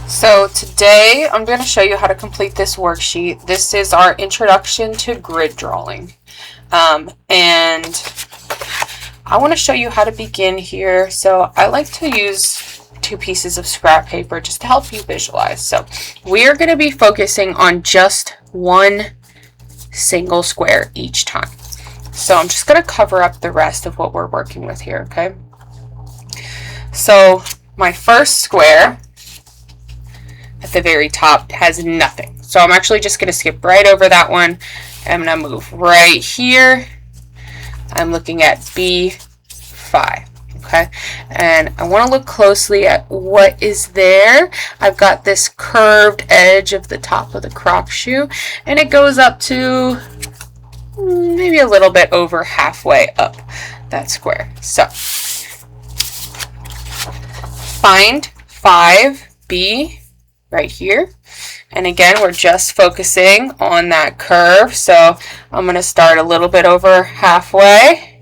So today I'm going to show you how to complete this worksheet. This is our introduction to grid drawing. And I want to show you how to begin here. So I like to use 2 pieces of scrap paper just to help you visualize. So we are going to be focusing on just one single square each time. So I'm just going to cover up the rest of what we're working with here, okay? So my first square at the very top has nothing. So I'm actually just going to skip right over that one. I'm going to move right here. I'm looking at B5. Okay, and I want to look closely at what is there. I've got this curved edge of the top of the croc shoe, and it goes up to maybe a little bit over halfway up that square. So find 5B right here. And again, we're just focusing on that curve. So I'm going to start a little bit over halfway.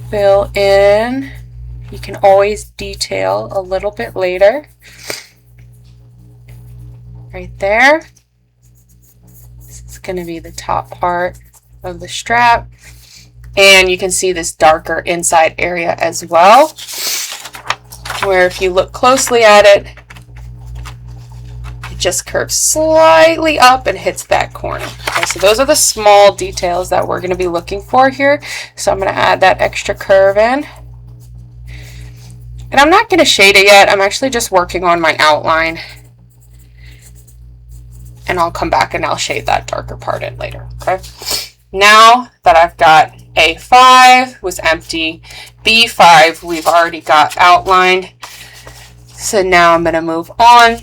Fill in. You can always detail a little bit later. Right there. This is going to be the top part of the strap. And you can see this darker inside area as well, where if you look closely at it, it just curves slightly up and hits that corner. Okay, so those are the small details that we're going to be looking for here. So I'm going to add that extra curve in. And I'm not going to shade it yet. I'm actually just working on my outline. And I'll come back and I'll shade that darker part in later. Okay. Now that I've got A5 was empty, B5 we've already got outlined. So now I'm going to move on.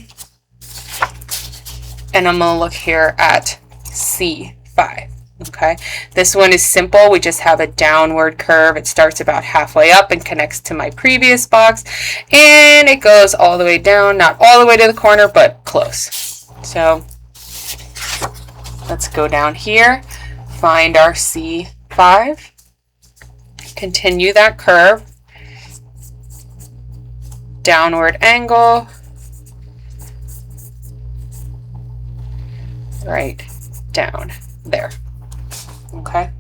And I'm going to look here at C5. Okay, this one is simple. We just have a downward curve. It starts about halfway up and connects to my previous box. And it goes all the way down, not all the way to the corner, but close. So let's go down here, find our C5, continue that curve, downward angle, right down there. Okay,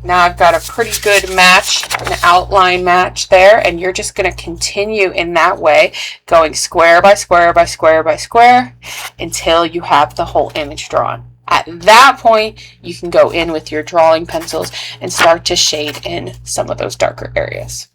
now I've got a pretty good match, an outline match there, and you're just going to continue in that way, going square by square by square by square until you have the whole image drawn. At that point, you can go in with your drawing pencils and start to shade in some of those darker areas.